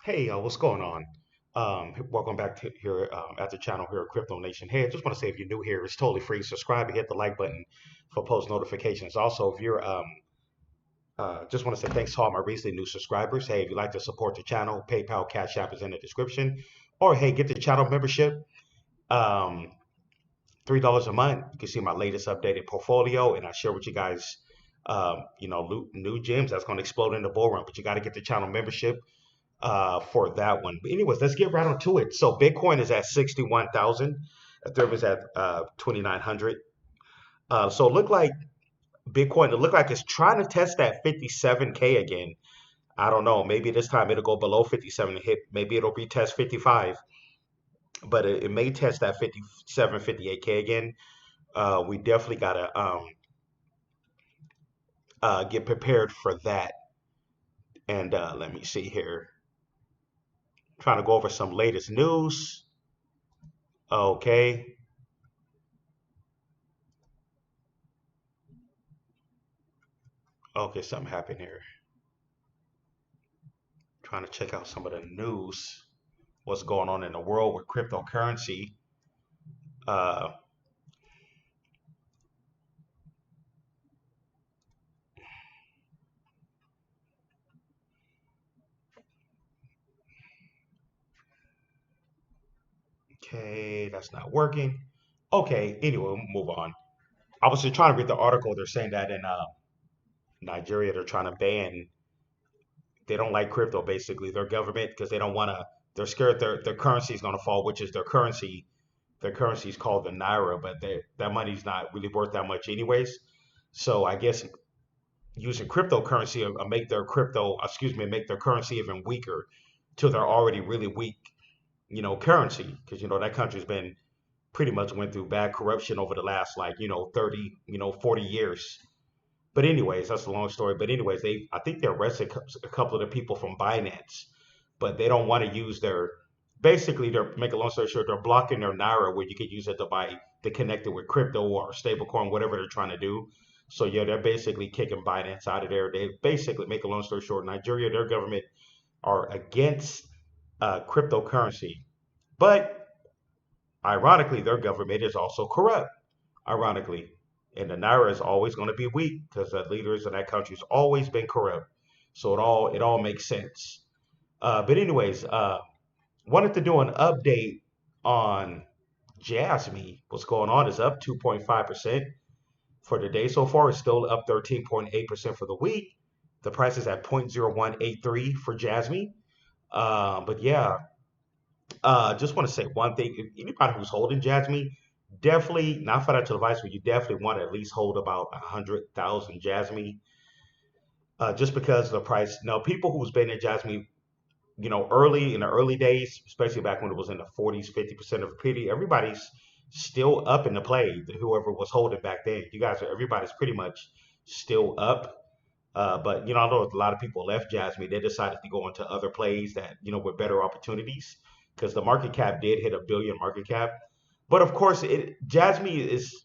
Hey, what's going on? Welcome back to here at the channel here at Crypto Nation. Hey, I just want to say if you're new here, it's totally free. Subscribe and hit the like button for post notifications. Also, if you're just want to say thanks to all my recently new subscribers. Hey, if you'd like to support the channel, PayPal, Cash App is in the description. Or hey, get the channel membership. Um, $3 a month. You can see my latest updated portfolio, and I share with you guys, new gems that's going to explode in the bull run. But you got to get the channel membership for that one. But anyways, let's get right onto it. So Bitcoin is at 61,000. Ethereum is at 2,900. So it looked like Bitcoin, it looked like it's trying to test that 57K again. I don't know. Maybe this time it'll go below 57 and hit. Maybe it'll retest 55, but it may test that 57, 58K again. We definitely got to get prepared for that. And let me see here. Trying to go over some latest news. Okay. Okay, something happened here. Trying to check out some of the news, what's going on in the world with cryptocurrency. Uh, okay, that's not working. Okay, anyway, we'll move on. I was just trying to read the article. They're saying that in Nigeria, they're trying to ban. They don't like crypto, basically, their government, because they don't want to. They're scared their currency is going to fall, which is their currency. Their currency is called the naira, but that money's not really worth that much, anyways. So I guess using cryptocurrency make their make their currency even weaker to their already really weak, currency, because that country's been pretty much went through bad corruption over the last, like, 30, 40 years. But anyways, that's a long story. But anyways, I think they arrested a couple of the people from Binance, but they don't want to use their, basically, they're, make a long story short, they're blocking their naira where you could use it to buy, to connect it with crypto or stablecoin, whatever they're trying to do. So yeah, they're basically kicking Binance out of there. They basically, make a long story short, Nigeria, their government are against cryptocurrency, but ironically, their government is also corrupt. Ironically, and the naira is always going to be weak because the leaders of that country's always been corrupt. So it all makes sense. But anyways, wanted to do an update on Jasmy. What's going on is up 2.5% for the day so far. It's still up 13.8% for the week. The price is at 0.0183 for Jasmy. But yeah, just want to say one thing. If anybody who's holding Jasmy, definitely not financial advice, but you definitely want to at least hold about 100,000 Jasmy, just because of the price. Now, people who's been in Jasmy, early in the early days, especially back when it was in the 40s, 50% of the pity, everybody's still up in the play. Whoever was holding back then, everybody's pretty much still up. But I know a lot of people left Jasmy. They decided to go into other plays that with better opportunities because the market cap did hit a billion market cap. But of course, Jasmy is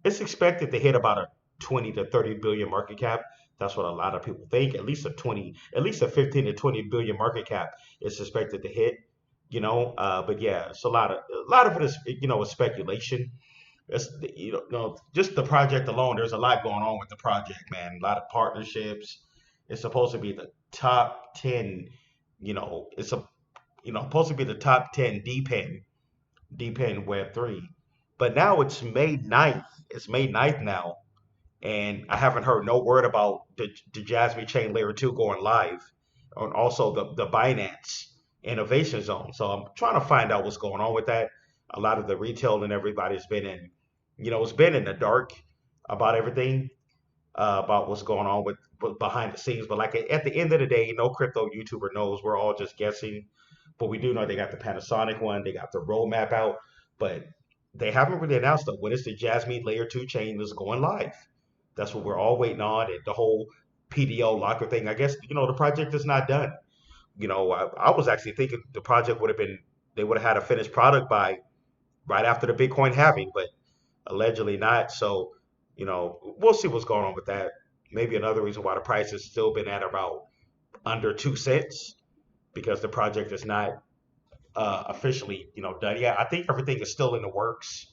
it's expected to hit about a 20 to 30 billion market cap. That's what a lot of people think. At least a 15 to 20 billion market cap is expected to hit. But yeah, it's a lot of it is is speculation. It's, just the project alone. There's a lot going on with the project, man. A lot of partnerships. It's supposed to be the top 10. It's supposed to be the top 10 DPEN Web3. But now it's May 9th. It's May 9th now. And I haven't heard no word about the Jasmine Chain Layer 2 going live. And also the Binance Innovation Zone. So I'm trying to find out what's going on with that. A lot of the retail and everybody's been in, it's been in the dark about everything, about what's going on with behind the scenes. But like at the end of the day, no crypto YouTuber knows. We're all just guessing. But we do know they got the Panasonic one, they got the roadmap out, but they haven't really announced when is the Jasmine Layer 2 chain is going live. That's what we're all waiting on. And the whole PDO locker thing, I guess, the project is not done. I was actually thinking the project would have been, they would have had a finished product by right after the Bitcoin halving, but allegedly not. So, we'll see what's going on with that. Maybe another reason why the price has still been at about under 2 cents. because the project is not officially, done yet. I think everything is still in the works.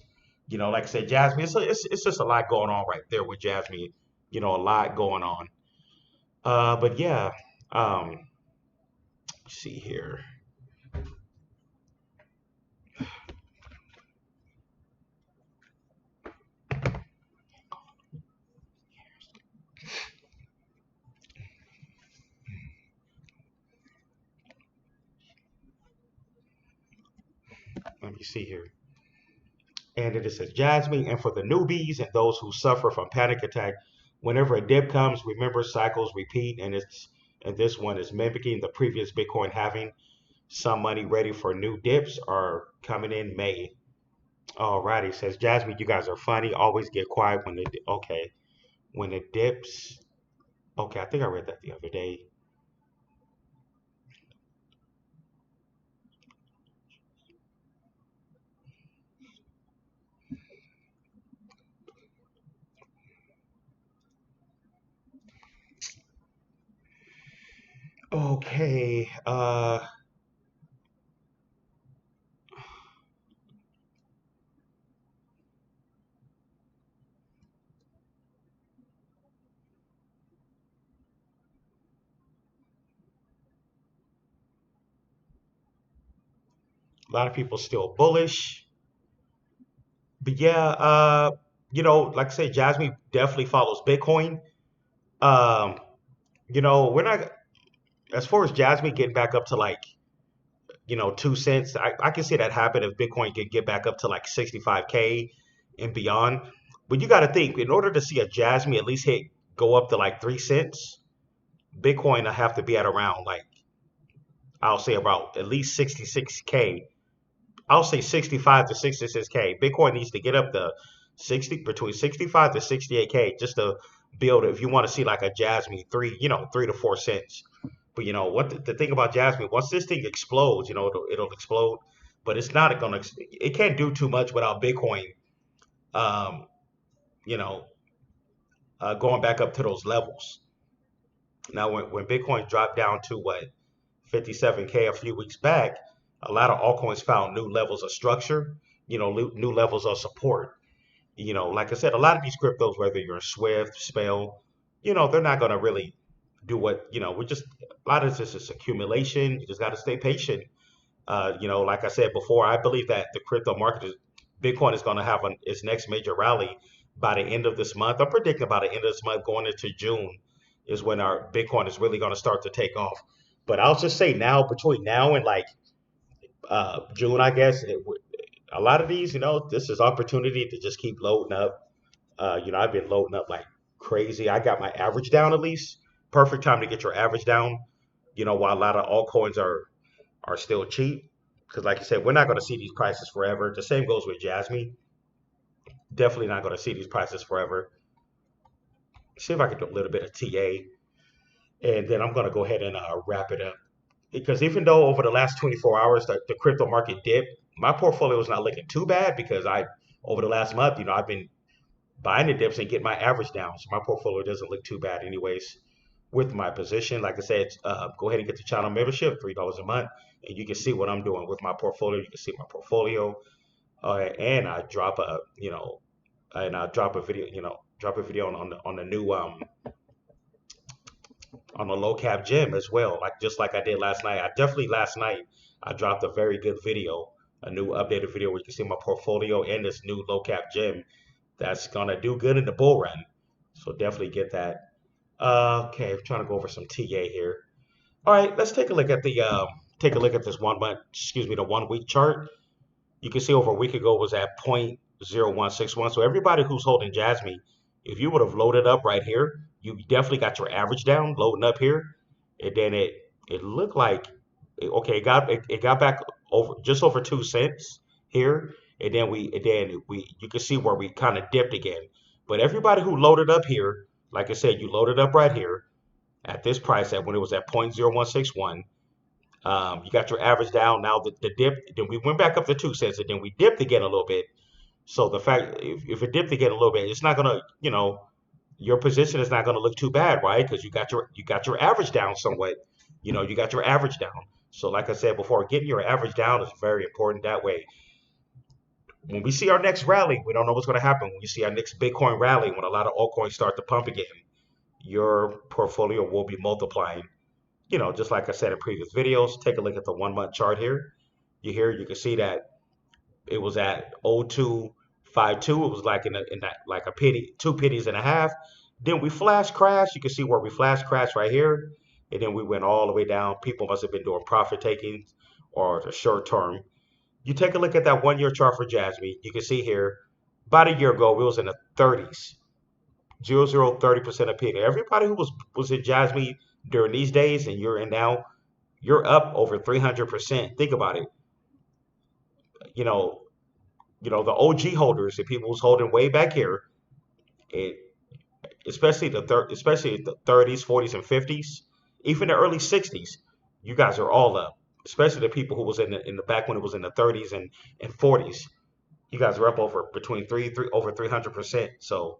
Like I said, Jasmine, it's just a lot going on right there with Jasmine. A lot going on. But yeah, let's see here. Let me see here. And it says Jasmine, and for the newbies and those who suffer from panic attack, whenever a dip comes, remember cycles repeat, and this one is mimicking the previous Bitcoin halving. Some money ready for new dips are coming in May. Alrighty, says Jasmine, you guys are funny. Always get quiet when okay, when it dips. Okay, I think I read that the other day. Okay, a lot of people still bullish, but yeah, like I said, Jasmine definitely follows Bitcoin. Um, we're not as far as Jasmine getting back up to like 2 cents. I can see that happen if Bitcoin can get back up to like 65K and beyond. But you got to think, in order to see a Jasmine at least hit go up to like 3 cents, Bitcoin will have to be at around like I'll say about at least 66K. I'll say 65 to 66K. Bitcoin needs to get up to 60 between 65 to 68K just to build it. If you want to see like a Jasmine 3 to 4 cents. But what the thing about Jasmine, once this thing explodes, it'll explode. But it's not gonna. It can't do too much without Bitcoin. Um, you know, going back up to those levels. Now, when Bitcoin dropped down to what 57K a few weeks back, a lot of altcoins found new levels of structure. New levels of support. Like I said, a lot of these cryptos, whether you're Swift, Spell, they're not gonna really do what we just a lot of this is accumulation. You just got to stay patient. Like I said before, I believe that the crypto market is Bitcoin is going to have its next major rally by the end of this month. I'm predicting by the end of this month, going into June, is when our Bitcoin is really going to start to take off. But I'll just say now, between now and like June, I guess a lot of these, this is opportunity to just keep loading up. I've been loading up like crazy. I got my average down at least. Perfect time to get your average down. While a lot of altcoins are still cheap. Because like you said, we're not going to see these prices forever. The same goes with Jasmy. Definitely not going to see these prices forever. See if I can do a little bit of TA, and then I'm going to go ahead and wrap it up. Because even though over the last 24 hours the crypto market dipped, my portfolio is not looking too bad because over the last month, I've been buying the dips and getting my average down. So my portfolio doesn't look too bad anyways. With my position, like I said, go ahead and get the channel membership, $3 a month, and you can see what I'm doing with my portfolio. You can see my portfolio, and I drop a video, on the new on the low cap gym as well, like just like I did last night. I definitely last night I dropped a very good video, a new updated video where you can see my portfolio and this new low cap gym that's gonna do good in the bull run. So definitely get that. Okay, I'm trying to go over some TA here. All right, let's take a look at this 1 month, excuse me, the 1 week chart. You can see over a week ago was at 0.0161. So everybody who's holding Jasmy, if you would have loaded up right here, you definitely got your average down loading up here, and then it looked like okay, it got back over just over 2 cents here, and then we you can see where we kind of dipped again. But everybody who loaded up here, like I said, you loaded up right here at this price at when it was at 0.0161. You got your average down. Now the dip, then we went back up to 2 cents, and then we dipped again a little bit. So the fact, if it dipped again a little bit, it's not gonna, your position is not gonna look too bad, right? Because you got your average down somewhat. You got your average down. So like I said before, getting your average down is very important. That way, when we see our next rally, we don't know what's going to happen. When you see our next Bitcoin rally, when a lot of altcoins start to pump again, your portfolio will be multiplying. Just like I said in previous videos, take a look at the 1 month chart here. You can see that it was at 0252. It was like in that like a penny, 2 pennies and a half. Then we flash crash. You can see where we flash crash right here, and then we went all the way down. People must have been doing profit taking or the short term. You take a look at that 1 year chart for Jasmy. You can see here, about a year ago, we was in the 30s, 30% of people. Everybody who was in Jasmy during these days, and you're in now, you're up over 300%. Think about it. You know, the OG holders, the people who's holding way back here, it, especially the 30s, 40s, and 50s, even the early 60s, you guys are all up. Especially the people who was in the back when it was in the 30s and 40s. You guys are up over between three over 300%. So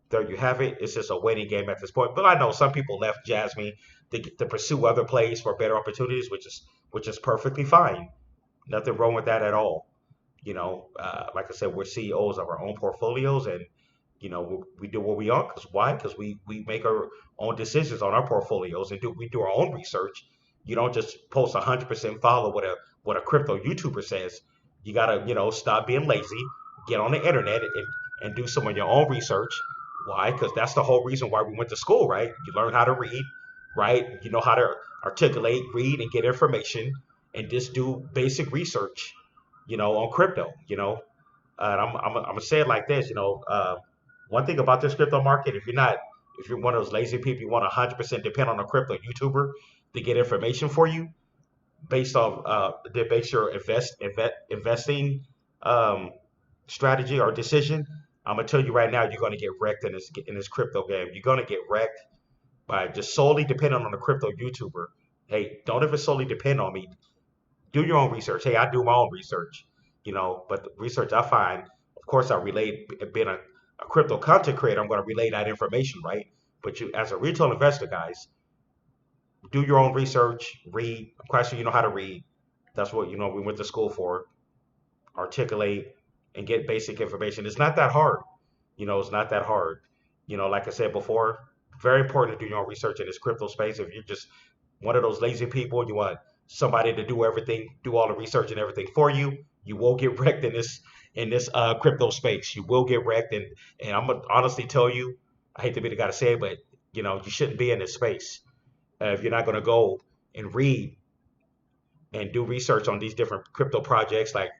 there you have it. It's just a waiting game at this point. But I know some people left Jasmine to pursue other plays for better opportunities, which is perfectly fine. Nothing wrong with that at all. Like I said, we're CEOs of our own portfolios, and we do what we are. Because why? Because we make our own decisions on our portfolios, and we do our own research. You don't just post 100% follow what a crypto YouTuber says. You gotta stop being lazy, get on the internet and do some of your own research. Why? Because that's the whole reason why we went to school, right? You learn how to read, right? You know how to articulate, read, and get information, and just do basic research, on crypto. And I'm gonna say it like this, one thing about this crypto market, if you're one of those lazy people, you want 100% depend on a crypto YouTuber to get information for you based off they base your investing um, strategy or decision. I'm gonna tell you right now, you're gonna get wrecked in this crypto game. You're gonna get wrecked by just solely depending on a crypto YouTuber. Hey, don't ever solely depend on me. Do your own research. Hey, I do my own research, but the research I find, of course, I relate, being a crypto content creator, I'm going to relay that information, right? But you, as a retail investor, guys, do your own research, read. I'm quite sure you know how to read. That's what, we went to school for. Articulate and get basic information. It's not that hard. It's not that hard. Like I said before, very important to do your own research in this crypto space. If you're just one of those lazy people and you want somebody to do everything, do all the research and everything for you, you will get wrecked in this crypto space. You will get wrecked, and I'm gonna honestly tell you, I hate to be the guy to say it, but you shouldn't be in this space if you're not gonna go and read and do research on these different crypto projects, like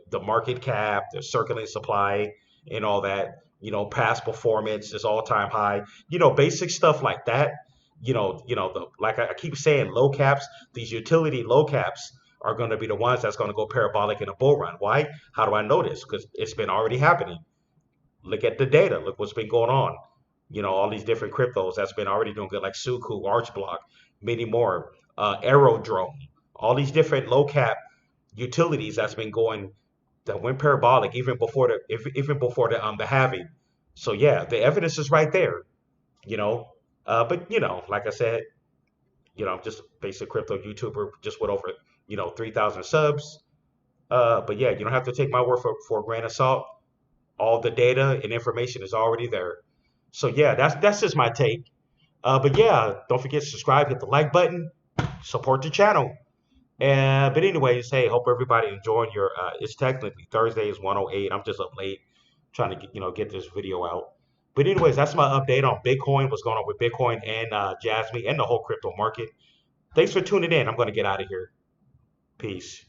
the market cap, the circulating supply, and all that. Past performance is all time high. Basic stuff like that. The like I keep saying, low caps. These utility low caps are going to be the ones that's going to go parabolic in a bull run. Why? How do I know this? Because it's been already happening. Look at the data. Look what's been going on. All these different cryptos that's been already doing good, like Suku, Archblock, many more, Aerodrome, all these different low cap utilities that went parabolic even before the halving. So yeah, the evidence is right there. You know, but like I said, I'm just a basic crypto YouTuber, just with over 3,000 subs. But yeah, you don't have to take my word for a grain of salt. All the data and information is already there. So yeah, that's just my take. But yeah, don't forget to subscribe, hit the like button, support the channel. But anyways, hey, hope everybody enjoying your. It's technically Thursday is 1:08. I'm just up late trying to get this video out. But anyways, that's my update on Bitcoin. What's going on with Bitcoin and Jasmy and the whole crypto market. Thanks for tuning in. I'm going to get out of here. Peace.